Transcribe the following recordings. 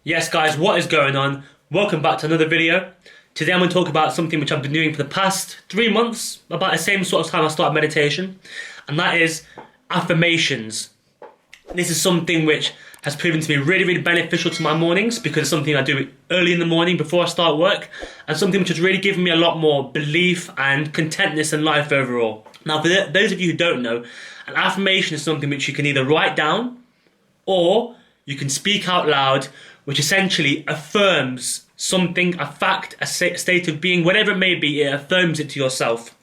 Yes guys, what is going on? Welcome back to another video. Today I'm going to talk about something which I've been doing for the past 3 months, about the same sort of time I started meditation, and that is affirmations. This is something which has proven to be really beneficial to my mornings because it's something I do early in the morning before I start work, and something which has really given me a lot more belief and contentness in life overall. Now for those of you who don't know, an affirmation is something which you can either write down or you can speak out loud, which essentially affirms something, a fact, a state of being, whatever it may be, it affirms it to yourself.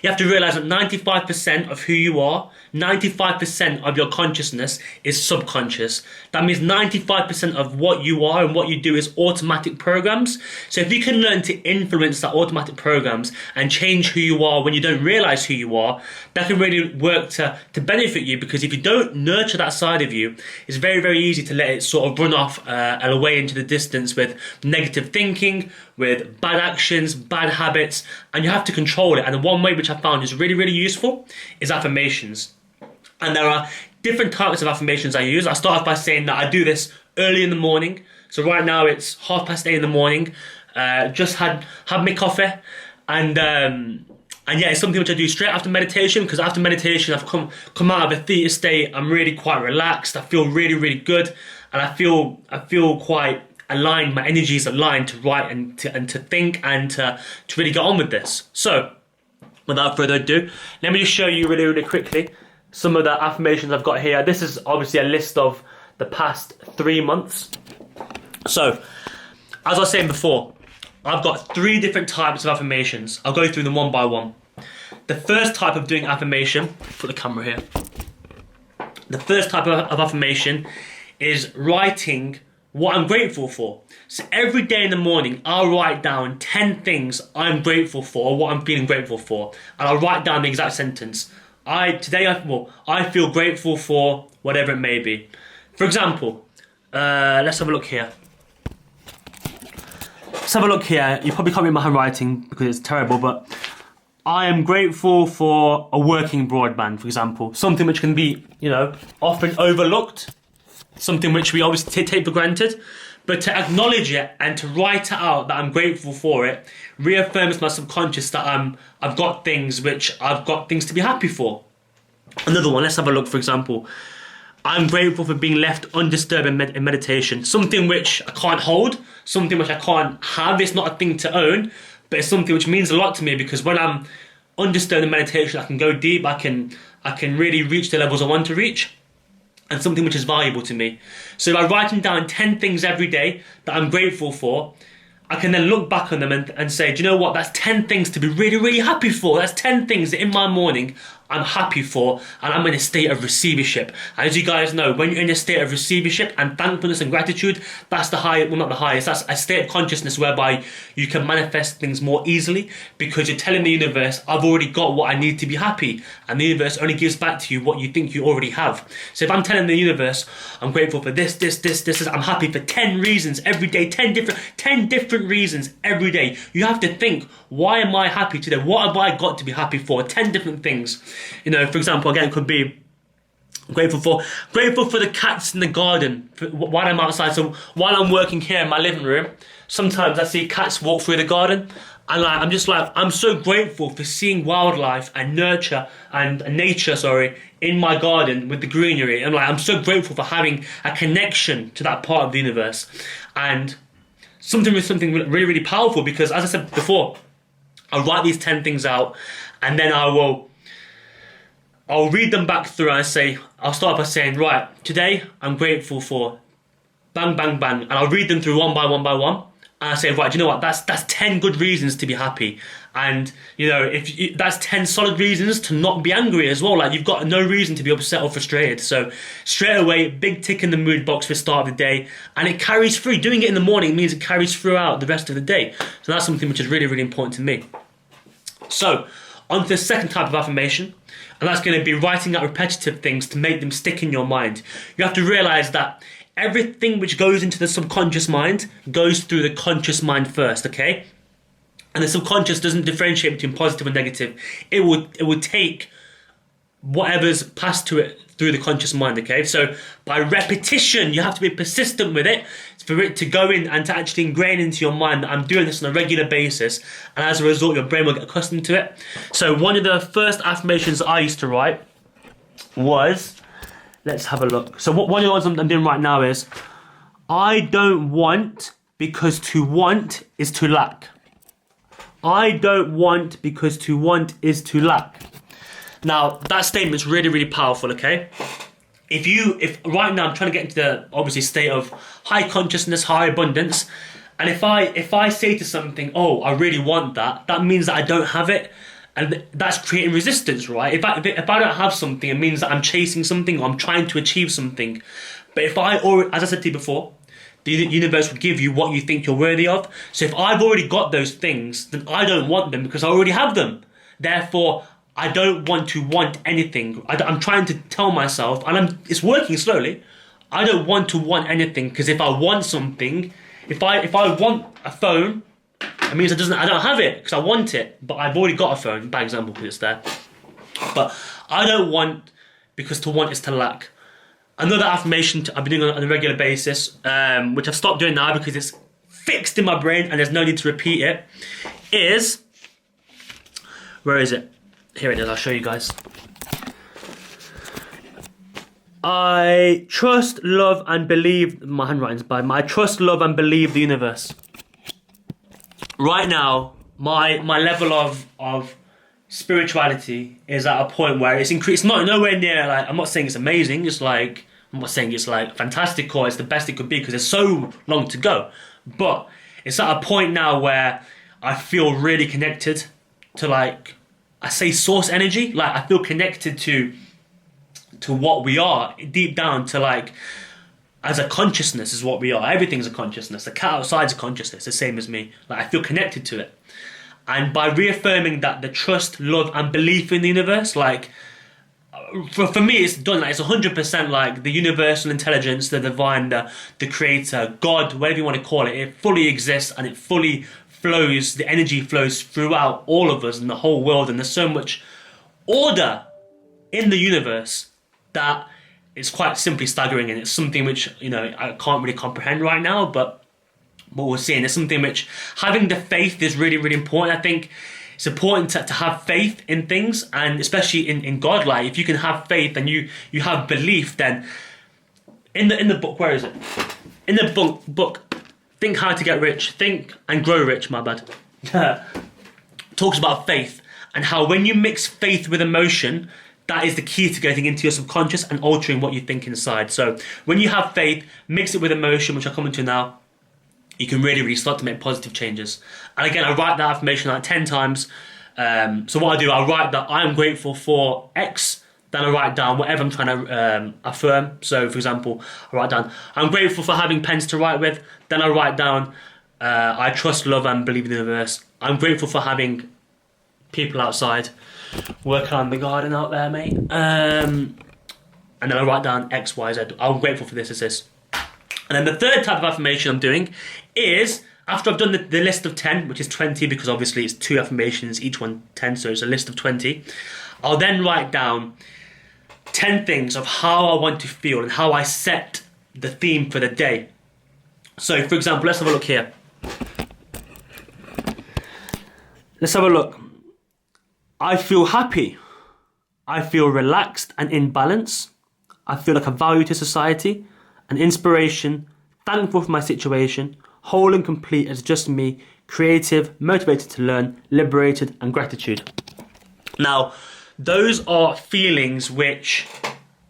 You have to realize that 95% of who you are, 95% of your consciousness is subconscious. That means 95% of what you are and what you do is automatic programs. So if you can learn to influence that automatic programs and change who you are when you don't realize who you are, that can really work to benefit you, because if you don't nurture that side of you, it's very easy to let it sort of run off and away into the distance with negative thinking, with bad actions, bad habits, and you have to control it. And the one way which I found is really useful is affirmations. And there are different types of affirmations I use. I start off by saying that I do this early in the morning. So right now it's 8:30 in the morning. Just had my coffee, and yeah, it's something which I do straight after meditation, because after meditation I've come out of a theta state. I'm really quite relaxed. I feel really good, and I feel quite aligned. My energy is aligned to write and to think and to really get on with this. So without further ado, let me just show you really quickly some of the affirmations I've got here. This is obviously a list of the past 3 months. So, as I was saying before, I've got 3 different types of affirmations. I'll go through them one by one. The first type of doing affirmation, put the camera here. The first type of affirmation is writing what I'm grateful for. So every day in the morning, I'll write down 10 things I'm grateful for, or what I'm feeling grateful for, and I'll write down the exact sentence. I feel grateful for whatever it may be. For example, let's have a look here. Let's have a look here. You probably can't read my handwriting because it's terrible, but I am grateful for a working broadband, for example. Something which can be, often overlooked. Something which we always take for granted. But to acknowledge it and to write it out that I'm grateful for it reaffirms my subconscious that I've got things to be happy for. Another one, let's have a look. For example, I'm grateful for being left undisturbed in meditation. Something which I can't hold, something which I can't have. It's not a thing to own, but it's something which means a lot to me, because when I'm undisturbed in meditation, I can go deep. I can really reach the levels I want to reach. And something which is valuable to me. So by writing down 10 things every day that I'm grateful for, I can then look back on them and say, do you know what, that's 10 things to be really happy for. That's 10 things that in my morning I'm happy for, and I'm in a state of receivership. And as you guys know, when you're in a state of receivership and thankfulness and gratitude, that's the highest, well, not the highest, that's a state of consciousness whereby you can manifest things more easily, because you're telling the universe, I've already got what I need to be happy, and the universe only gives back to you what you think you already have. So if I'm telling the universe, I'm grateful for this, I'm happy for 10 reasons every day, 10 different reasons every day. You have to think, why am I happy today? What have I got to be happy for? 10 different things. For example, again, it could be grateful for the cats in the garden while I'm outside. So while I'm working here in my living room, sometimes I see cats walk through the garden, and I'm so grateful for seeing wildlife and nature in my garden with the greenery. I'm so grateful for having a connection to that part of the universe, and something really powerful, because as I said before, I'll write these 10 things out, and then I'll read them back through, and I'll start by saying, right, today I'm grateful for bang, and I'll read them through one by one, and I say, right, do you know what, that's 10 good reasons to be happy, and that's 10 solid reasons to not be angry as well. You've got no reason to be upset or frustrated. So straight away, big tick in the mood box for the start of the day, and it carries through. Doing it in the morning means it carries throughout the rest of the day. So that's something which is really important to me. So on to the second type of affirmation, and that's going to be writing out repetitive things to make them stick in your mind. You have to realize that everything which goes into the subconscious mind goes through the conscious mind first, okay? And the subconscious doesn't differentiate between positive and negative. It will take whatever's passed to it through the conscious mind, okay? So by repetition, you have to be persistent with it for it to go in and to actually ingrain into your mind that I'm doing this on a regular basis, and as a result, your brain will get accustomed to it. So one of the first affirmations I used to write was, let's have a look. So one of the ones I'm doing right now is, I don't want because to want is to lack. I don't want because to want is to lack. Now, that statement's really, really powerful, okay? If right now I'm trying to get into the, obviously, state of high consciousness, high abundance, and if I say to something, oh, I really want that, that means that I don't have it, and that's creating resistance, right? If I don't have something, it means that I'm chasing something, or I'm trying to achieve something. But if as I said to you before, the universe will give you what you think you're worthy of. So if I've already got those things, then I don't want them because I already have them. Therefore, I don't want to want anything. I'm trying to tell myself, and it's working slowly, I don't want to want anything, because if I want something, if I want a phone, it means I don't have it because I want it, but I've already got a phone, by example, because it's there. But I don't want because to want is to lack. Another affirmation I've been doing on a regular basis, which I've stopped doing now because it's fixed in my brain and there's no need to repeat it, is, where is it? Here it is, I'll show you guys. I trust, love and believe, my handwriting's bad, I trust, love and believe the universe. Right now, my level of spirituality is at a point where it's increased, not nowhere near, like, I'm not saying it's amazing, I'm not saying it's like fantastic or it's the best it could be, because there's so long to go, but it's at a point now where I feel really connected to, like, I say source energy, like I feel connected to what we are deep down, to, like, as a consciousness is what we are. Everything's a consciousness. The cat outside's a consciousness, the same as me. Like, I feel connected to it. And by reaffirming that, the trust, love and belief in the universe, like, for me it's done. Like, it's 100% like the universal intelligence, the divine, the creator, God, whatever you want to call it, it fully exists and it fully flows, the energy flows throughout all of us and the whole world, and there's so much order in the universe that it's quite simply staggering, and it's something which, you know, I can't really comprehend right now, but what we're seeing is something which, having the faith is really, really important. I think it's important to have faith in things, and especially in God. Like, if you can have faith and you have belief, then in the book, where is it? In the book, Think How to Get Rich, Think and Grow Rich, my bad, talks about faith and how when you mix faith with emotion, that is the key to getting into your subconscious and altering what you think inside. So when you have faith, mix it with emotion, which I'll come into now, you can really, really start to make positive changes. And again, I write that affirmation like 10 times. So what I do, I write that I'm grateful for X, then I write down whatever I'm trying to affirm. So for example, I write down, I'm grateful for having pens to write with. Then I write down, I trust, love and believe in the universe. I'm grateful for having people outside working on the garden out there, mate. And then I write down X, Y, Z. I'm grateful for this. And then the third type of affirmation I'm doing is, after I've done the list of 10, which is 20, because obviously it's 2 affirmations, each one 10, so it's a list of 20. I'll then write down 10 things of how I want to feel and how I set the theme for the day. So, for example, let's have a look here. Let's have a look. I feel happy. I feel relaxed and in balance. I feel like a value to society, an inspiration, thankful for my situation, whole and complete as just me, creative, motivated to learn, liberated and gratitude. Now, those are feelings which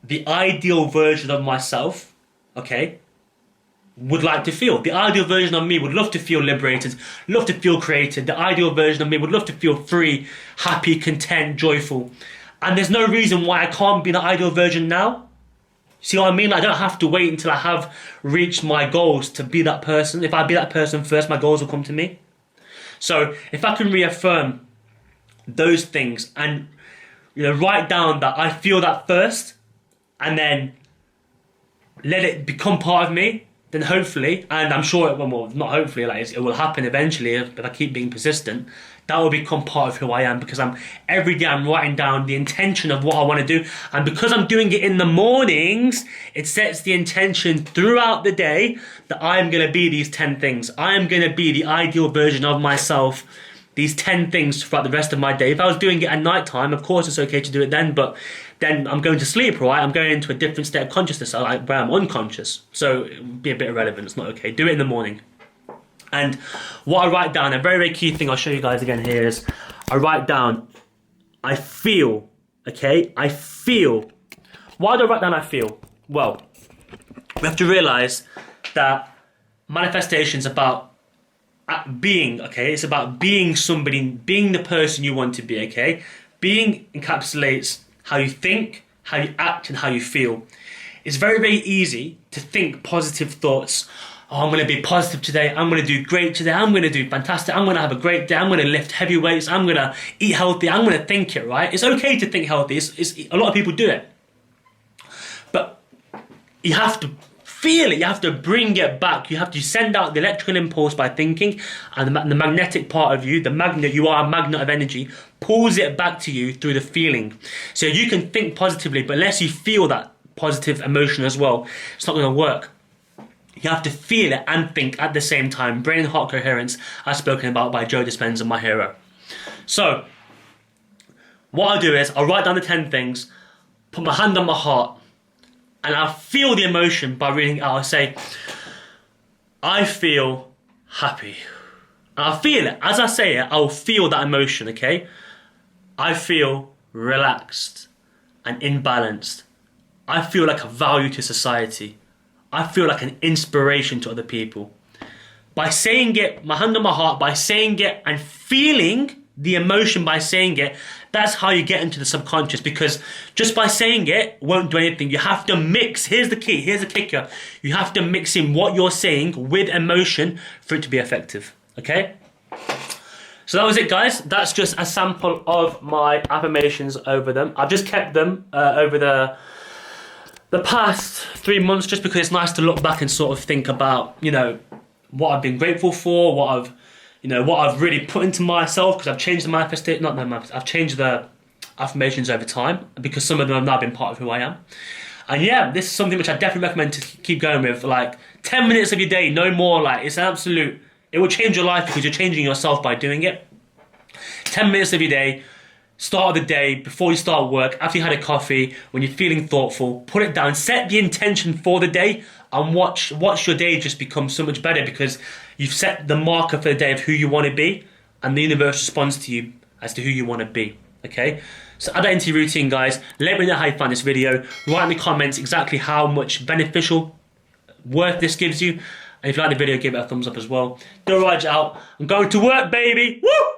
the ideal version of myself, okay, would like to feel. The ideal version of me would love to feel liberated, love to feel creative. The ideal version of me would love to feel free, happy, content, joyful. And there's no reason why I can't be the ideal version now. See what I mean? I don't have to wait until I have reached my goals to be that person. If I be that person first, my goals will come to me. So if I can reaffirm those things and, you know, write down that I feel that first, and then let it become part of me, then hopefully, and I'm sure it will, well, not hopefully, like it will happen eventually if I keep being persistent, that will become part of who I am, because every day I'm writing down the intention of what I want to do, and because I'm doing it in the mornings, it sets the intention throughout the day that I am going to be these 10 things. I am going to be the ideal version of myself, these 10 things throughout the rest of my day. If I was doing it at night time, of course it's okay to do it then, but then I'm going to sleep, right? I'm going into a different state of consciousness, like where I'm unconscious. So it would be a bit irrelevant, it's not okay. Do it in the morning. And what I write down, a very, very key thing I'll show you guys again here is, I write down, I feel, okay? I feel. Why do I write down I feel? Well, we have to realise that manifestation is about being, okay? It's about being somebody, being the person you want to be, okay? Being encapsulates how you think, how you act, and how you feel. It's very, very easy to think positive thoughts. Oh, I'm going to be positive today. I'm going to do great today. I'm going to do fantastic. I'm going to have a great day. I'm going to lift heavy weights. I'm going to eat healthy. I'm going to think it, right? It's okay to think healthy. A lot of people do it. But you have to feel it. You have to bring it back. You have to send out the electrical impulse by thinking, and the magnetic part of you, the magnet, you are a magnet of energy, pulls it back to you through the feeling. So you can think positively, but unless you feel that positive emotion as well, it's not going to work. You have to feel it and think at the same time. Brain and heart coherence, as spoken about by Joe Dispenza, my hero. So, what I'll do is, I'll write down the 10 things, put my hand on my heart, and I'll feel the emotion by reading it out. I'll say, I feel happy. And I'll feel it. As I say it, I'll feel that emotion, okay? I feel relaxed and imbalanced. I feel like a value to society. I feel like an inspiration to other people. By saying it, my hand on my heart, by saying it and feeling the emotion by saying it, that's how you get into the subconscious, because just by saying it won't do anything. You have to mix, here's the key, here's the kicker. You have to mix in what you're saying with emotion for it to be effective, okay? So that was it, guys. That's just a sample of my affirmations over them. I've just kept them over the past 3 months, just because it's nice to look back and sort of think about, you know, what I've been grateful for, what I've really put into myself, because I've changed the manifestation, I've changed the affirmations over time, because some of them have now been part of who I am. And yeah, this is something which I definitely recommend to keep going with, like 10 minutes of your day, no more. Like, it's an absolute, it will change your life because you're changing yourself by doing it. 10 minutes of your day, start of the day, before you start work, after you had a coffee, when you're feeling thoughtful, put it down, set the intention for the day, and watch your day just become so much better, because you've set the marker for the day of who you want to be, and the universe responds to you as to who you want to be, okay? So add that into your routine, guys. Let me know how you found this video. Write in the comments exactly how much beneficial worth this gives you, and if you like the video, give it a thumbs up as well. Go right out. I'm going to work, baby! Woo!